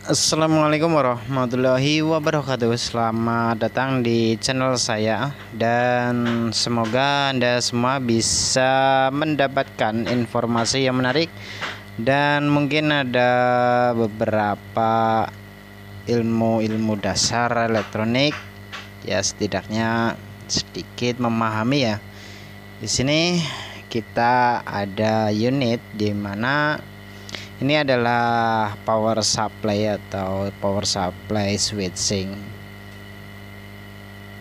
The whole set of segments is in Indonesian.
Assalamualaikum warahmatullahi wabarakatuh. Selamat datang di channel saya dan semoga Anda semua bisa mendapatkan informasi yang menarik dan mungkin ada beberapa ilmu-ilmu dasar elektronik ya, setidaknya sedikit memahami ya. Di sini kita ada unit di mana ini adalah power supply atau power supply switching.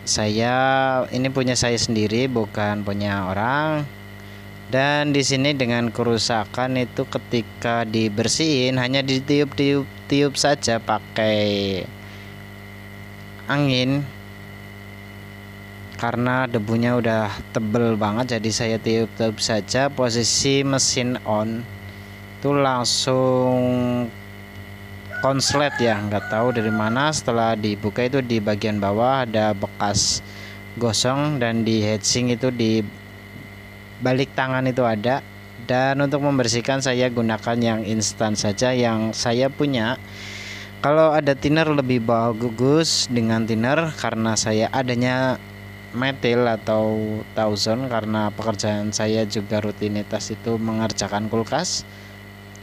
Ini punya saya sendiri, bukan punya orang. Dan di sini dengan kerusakan itu ketika dibersihin hanya ditiup-tiup saja pakai angin. Karena debunya udah tebel banget, jadi saya tiup-tiup saja. Posisi mesin on itu langsung konslet ya, nggak tahu dari mana. Setelah dibuka itu di bagian bawah ada bekas gosong, dan di heatsink itu di balik tangan itu ada. Dan untuk membersihkan saya gunakan yang instan saja yang saya punya. Kalau ada thinner lebih bagus dengan thinner, karena saya adanya metil atau Tauson karena pekerjaan saya juga rutinitas itu mengerjakan kulkas.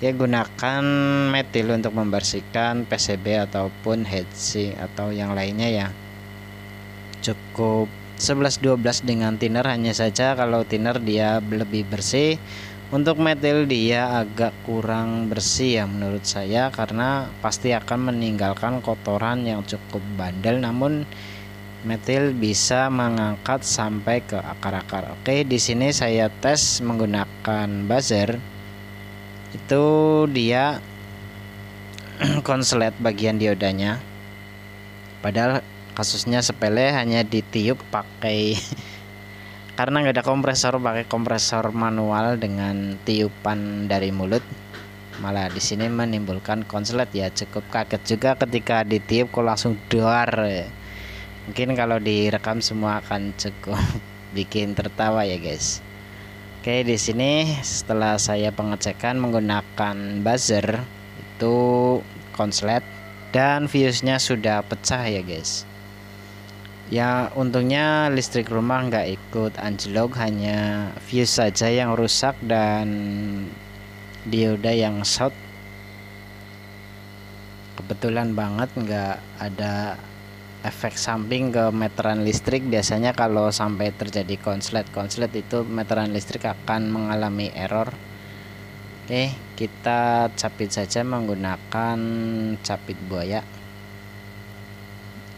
Ya, gunakan metil untuk membersihkan PCB ataupun heatsink atau yang lainnya ya. Cukup 11-12 dengan thinner hanya saja. Kalau thinner dia lebih bersih, untuk metil dia agak kurang bersih ya menurut saya, karena pasti akan meninggalkan kotoran yang cukup bandel. Namun metil bisa mengangkat sampai ke akar-akar. Oke, di sini saya tes menggunakan buzzer. Itu dia konslet bagian diodanya, padahal kasusnya sepele, hanya ditiup pakai karena nggak ada kompresor, pakai kompresor manual dengan tiupan dari mulut. Malah di sini menimbulkan konslet ya. Cukup kaget juga ketika ditiup kok langsung doar. Mungkin kalau direkam semua akan cukup bikin tertawa ya guys. Oke, di sini setelah saya pengecekan menggunakan buzzer itu konslet dan fuse-nya sudah pecah ya guys. Ya, untungnya listrik rumah nggak ikut anjlok, hanya fuse saja yang rusak dan dioda yang short. Kebetulan banget nggak ada efek samping ke meteran listrik. Biasanya kalau sampai terjadi konslet itu meteran listrik akan mengalami error. Oke, kita capit saja menggunakan capit buaya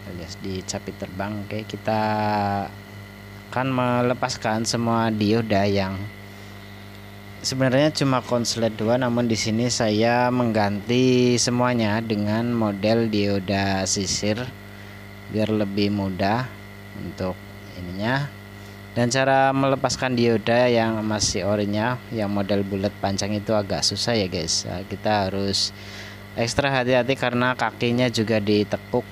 alias dicapit terbang. Oke, kita akan melepaskan semua dioda yang sebenarnya cuma konslet 2, namun di sini saya mengganti semuanya dengan model dioda sisir biar lebih mudah untuk ininya. Dan cara melepaskan dioda yang masih orinya yang model bulat panjang itu agak susah ya guys. Kita harus ekstra hati-hati karena kakinya juga ditekuk.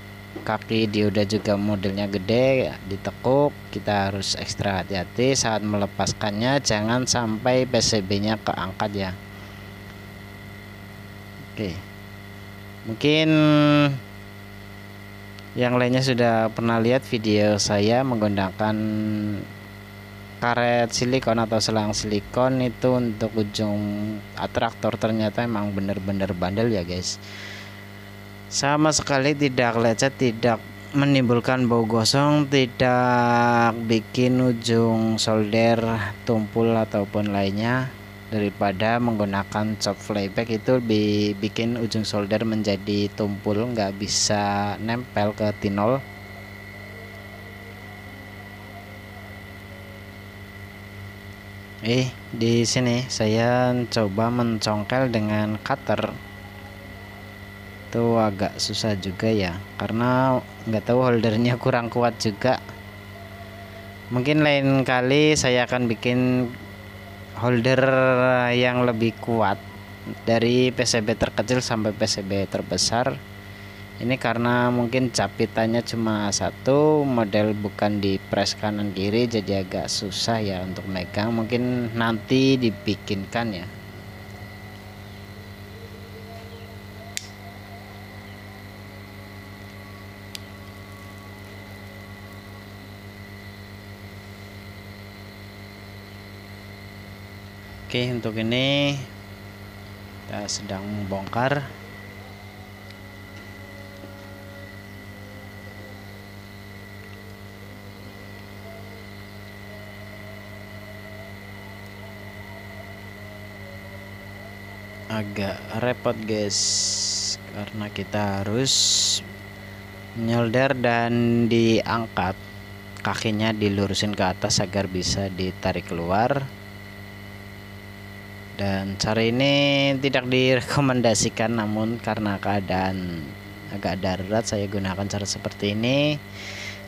Kaki dioda juga modelnya gede, ditekuk. Kita harus ekstra hati-hati saat melepaskannya, jangan sampai PCB-nya keangkat ya. Oke, mungkin yang lainnya sudah pernah lihat video saya menggunakan karet silikon atau selang silikon itu untuk ujung atraktor. Ternyata emang bener-bener bandel ya guys. Sama sekali tidak lecet, tidak menimbulkan bau gosong, tidak bikin ujung solder tumpul ataupun lainnya. Daripada menggunakan chop flyback itu bikin ujung solder menjadi tumpul, nggak bisa nempel ke tinol. Di sini saya coba mencongkel dengan cutter. Itu agak susah juga ya, karena nggak tahu holdernya kurang kuat juga. Mungkin lain kali saya akan bikin holder yang lebih kuat dari PCB terkecil sampai PCB terbesar. Ini karena mungkin capitannya cuma satu model, bukan di press kanan kiri, jadi agak susah ya untuk megang. Mungkin nanti dibikinkan ya. Oke, untuk ini kita sedang membongkar. Agak repot guys, karena kita harus nyolder dan diangkat, kakinya dilurusin ke atas agar bisa ditarik keluar. Dan cara ini tidak direkomendasikan, namun karena keadaan agak darurat saya gunakan cara seperti ini.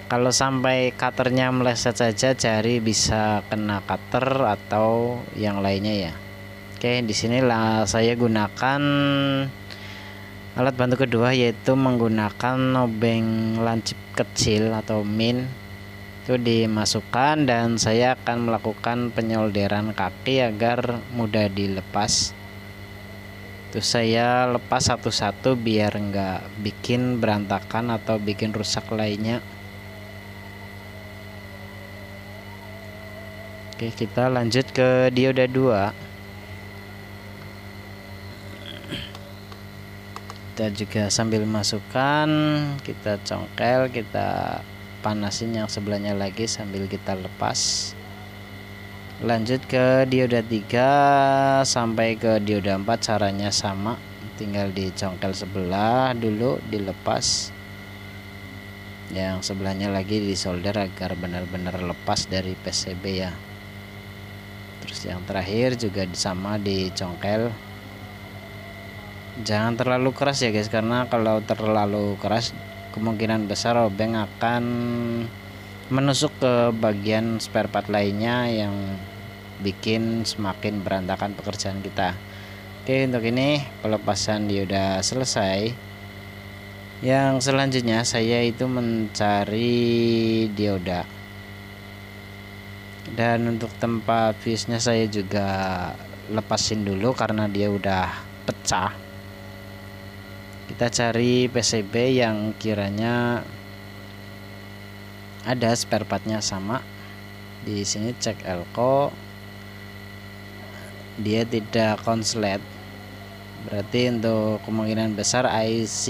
Kalau sampai cutternya meleset saja, jari bisa kena cutter atau yang lainnya ya. Oke, disinilah saya gunakan alat bantu kedua, yaitu menggunakan obeng lancip kecil atau min. Itu dimasukkan dan saya akan melakukan penyolderan kaki agar mudah dilepas. Itu saya lepas satu-satu biar enggak bikin berantakan atau bikin rusak lainnya. Oke, kita lanjut ke dioda 2. Kita juga sambil masukkan, kita congkel, kita panasin yang sebelahnya lagi sambil kita lepas. Lanjut ke dioda 3 sampai ke dioda 4, caranya sama, tinggal dicongkel sebelah dulu, dilepas, yang sebelahnya lagi disolder agar benar-benar lepas dari PCB ya. Terus yang terakhir juga sama, dicongkel. Jangan terlalu keras ya guys, karena kalau terlalu keras kemungkinan besar obeng akan menusuk ke bagian spare part lainnya yang bikin semakin berantakan pekerjaan kita. Oke, untuk ini pelepasan dioda selesai. Yang selanjutnya saya itu mencari dioda, dan untuk tempat fuse-nya saya juga lepasin dulu karena dia udah pecah. Kita cari PCB yang kiranya ada spare partnya sama. Di sini cek elko, dia tidak konslet, berarti untuk kemungkinan besar IC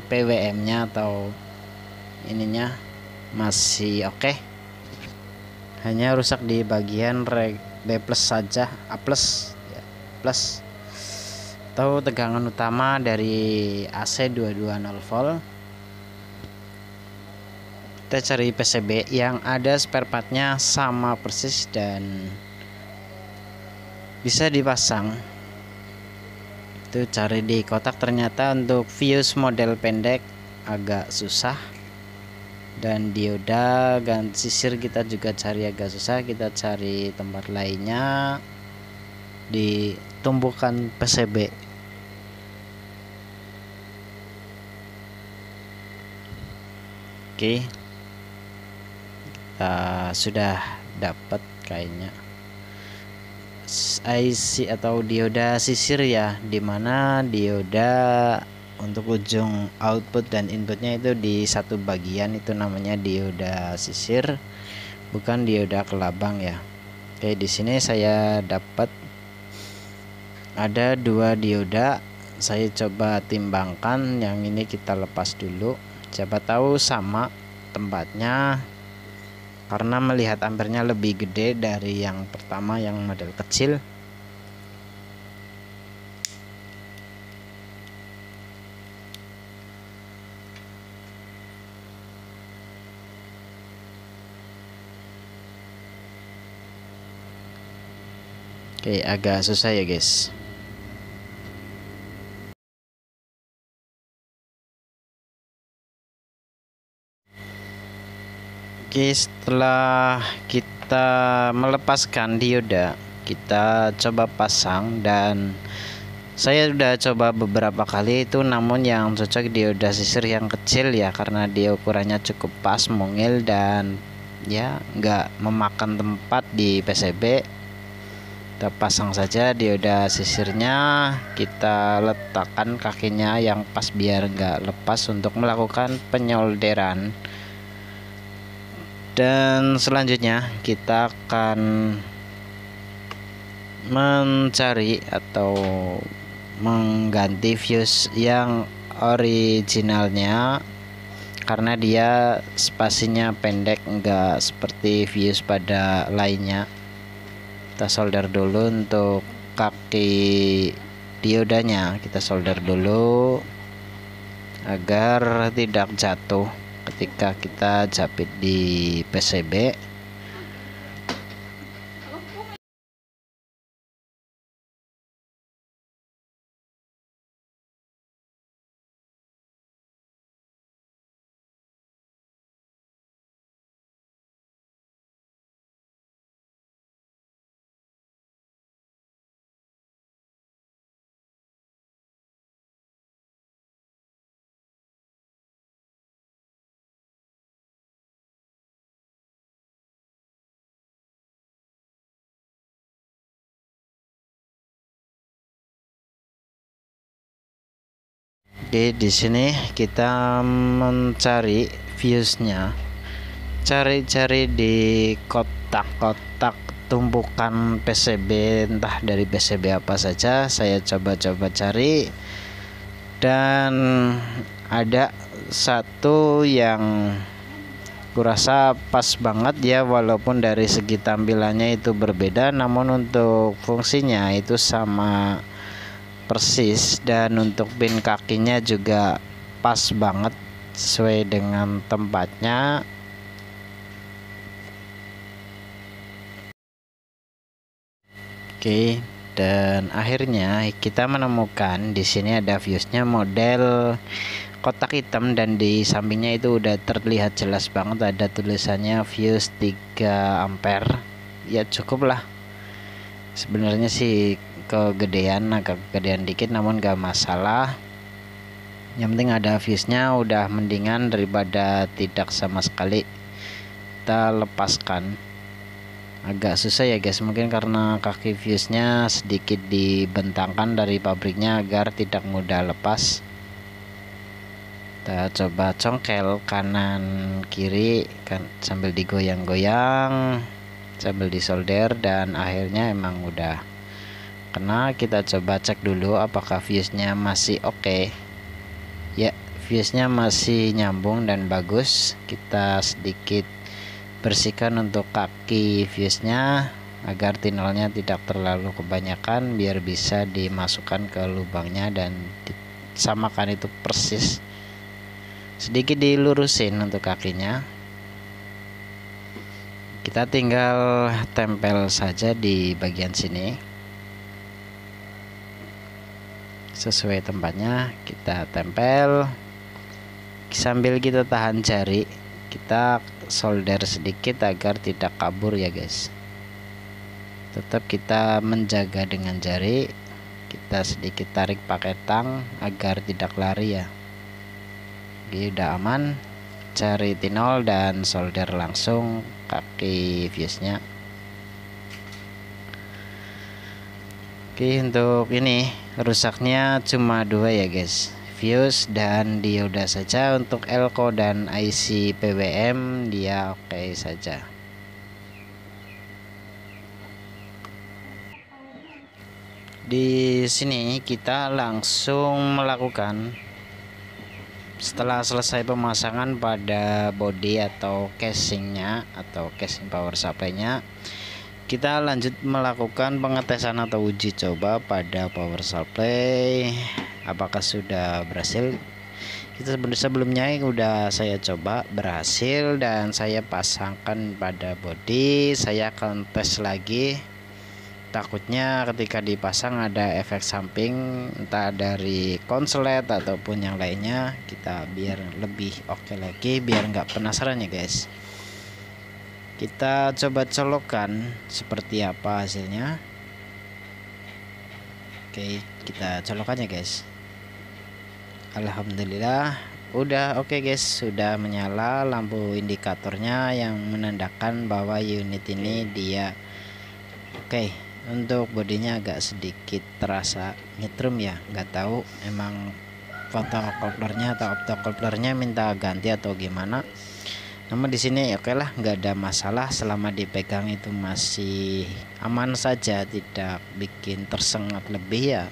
PWM nya atau ininya masih oke. Hanya rusak di bagian B plus saja, A plus ya, plus atau tegangan utama dari AC 220 volt. Kita cari PCB yang ada spare partnya sama persis dan bisa dipasang. Itu cari di kotak, ternyata untuk fuse model pendek agak susah, dan dioda ganti sisir kita juga cari agak susah. Kita cari tempat lainnya di tumpukan PCB. Oke, kita sudah dapat kayaknya IC atau dioda sisir ya, dimana dioda untuk ujung output dan inputnya itu di satu bagian, itu namanya dioda sisir, bukan dioda kelabang ya. Oke, di sini saya dapat ada 2 dioda. Saya coba timbangkan, yang ini kita lepas dulu, siapa tahu sama tempatnya, karena melihat ampernya lebih gede dari yang pertama yang model kecil. Oke, agak susah ya guys. Oke, setelah kita melepaskan dioda, kita coba pasang, dan saya sudah coba beberapa kali itu, namun yang cocok dioda sisir yang kecil ya, karena dia ukurannya cukup pas, mungil, dan ya nggak memakan tempat di PCB. Kita pasang saja dioda sisirnya, kita letakkan kakinya yang pas biar nggak lepas untuk melakukan penyolderan. Dan selanjutnya kita akan mencari atau mengganti fuse yang originalnya, karena dia spasinya pendek, enggak seperti fuse pada lainnya. Kita solder dulu untuk kaki diodanya, kita solder dulu agar tidak jatuh ketika kita jepit di PCB. Oke, di sini kita mencari fuse-nya. Cari-cari di kotak-kotak tumpukan PCB, entah dari PCB apa saja. Saya coba-coba cari dan ada satu yang kurasa pas banget ya, walaupun dari segi tampilannya itu berbeda, namun untuk fungsinya itu sama persis, dan untuk pin kakinya juga pas banget sesuai dengan tempatnya. Oke, dan akhirnya kita menemukan di sini ada fuse-nya model kotak hitam, dan di sampingnya itu udah terlihat jelas banget ada tulisannya fuse 3 ampere. Ya cukup lah, sebenarnya sih kegedean, agak kegedean dikit, namun gak masalah. Yang penting ada fuse-nya, udah mendingan daripada tidak sama sekali. Kita lepaskan. Agak susah ya guys, mungkin karena kaki fuse-nya sedikit dibentangkan dari pabriknya agar tidak mudah lepas. Kita coba congkel kanan kiri kan, sambil digoyang-goyang, sambil disolder, dan akhirnya emang udah kena. Kita coba cek dulu apakah fuse-nya masih oke. Ya, fuse-nya masih nyambung dan bagus. Kita sedikit bersihkan untuk kaki fuse-nya agar tinolnya tidak terlalu kebanyakan, biar bisa dimasukkan ke lubangnya dan disamakan itu persis. Sedikit dilurusin untuk kakinya. Kita tinggal tempel saja di bagian sini sesuai tempatnya. Kita tempel sambil kita tahan jari, kita solder sedikit agar tidak kabur ya guys. Tetap kita menjaga dengan jari, kita sedikit tarik pakai tang agar tidak lari ya. Oke, udah aman. Cari tinol dan solder langsung kaki fuse-nya. Oke, untuk ini rusaknya cuma 2 ya guys, fuse dan dioda saja. Untuk elko dan IC PWM dia oke saja. Di sini kita langsung melakukan, setelah selesai pemasangan pada body atau casingnya atau casing power supply-nya, kita lanjut melakukan pengetesan atau uji coba pada power supply apakah sudah berhasil. Kita sebelumnya udah saya coba berhasil dan saya pasangkan pada body. Saya akan tes lagi, takutnya ketika dipasang ada efek samping entah dari konslet ataupun yang lainnya. Kita biar lebih oke lagi, biar nggak penasaran ya guys. Kita coba colokan seperti apa hasilnya. Oke, kita colokannya guys. Alhamdulillah udah oke guys, sudah menyala lampu indikatornya yang menandakan bahwa unit ini dia oke. Untuk bodinya agak sedikit terasa nyetrum ya, nggak tahu emang fotocouplernya atau optocouplernya minta ganti atau gimana. Namun di sini oke lah, nggak ada masalah selama dipegang itu masih aman saja, tidak bikin tersengat lebih ya.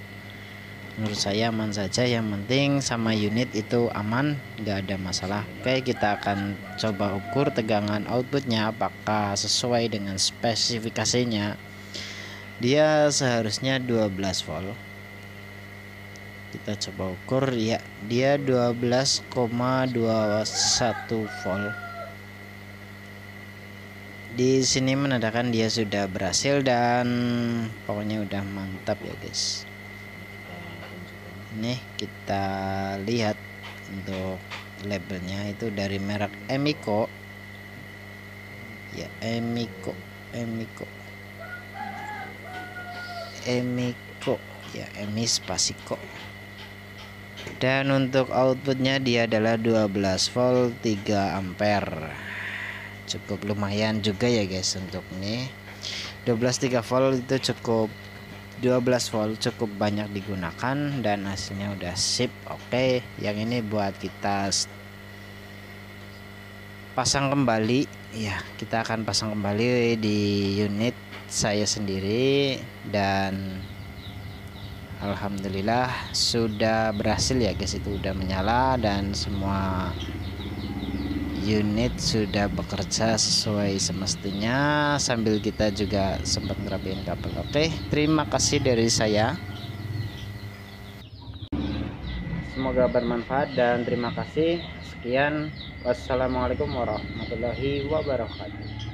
Menurut saya aman saja, yang penting sama unit itu aman, nggak ada masalah. Oke, kita akan coba ukur tegangan outputnya apakah sesuai dengan spesifikasinya. Dia seharusnya 12 volt. Kita coba ukur ya, dia 12,21 volt. Di sini menandakan dia sudah berhasil dan pokoknya udah mantap ya guys. Nih kita lihat untuk labelnya itu dari merek Emiko ya, Emiko ya, Emi Spasiko. Dan untuk outputnya dia adalah 12 volt 3 ampere. Cukup lumayan juga ya guys untuk ini 12 3 volt itu cukup, 12 volt cukup banyak digunakan dan hasilnya udah sip. Oke, yang ini buat kita pasang kembali ya, kita akan pasang kembali di unit saya sendiri dan alhamdulillah sudah berhasil ya guys, itu udah menyala dan semua unit sudah bekerja sesuai semestinya sambil kita juga sempat ngerapiin kabel. Oke, terima kasih dari saya, semoga bermanfaat dan terima kasih. Sekian, wassalamualaikum warahmatullahi wabarakatuh.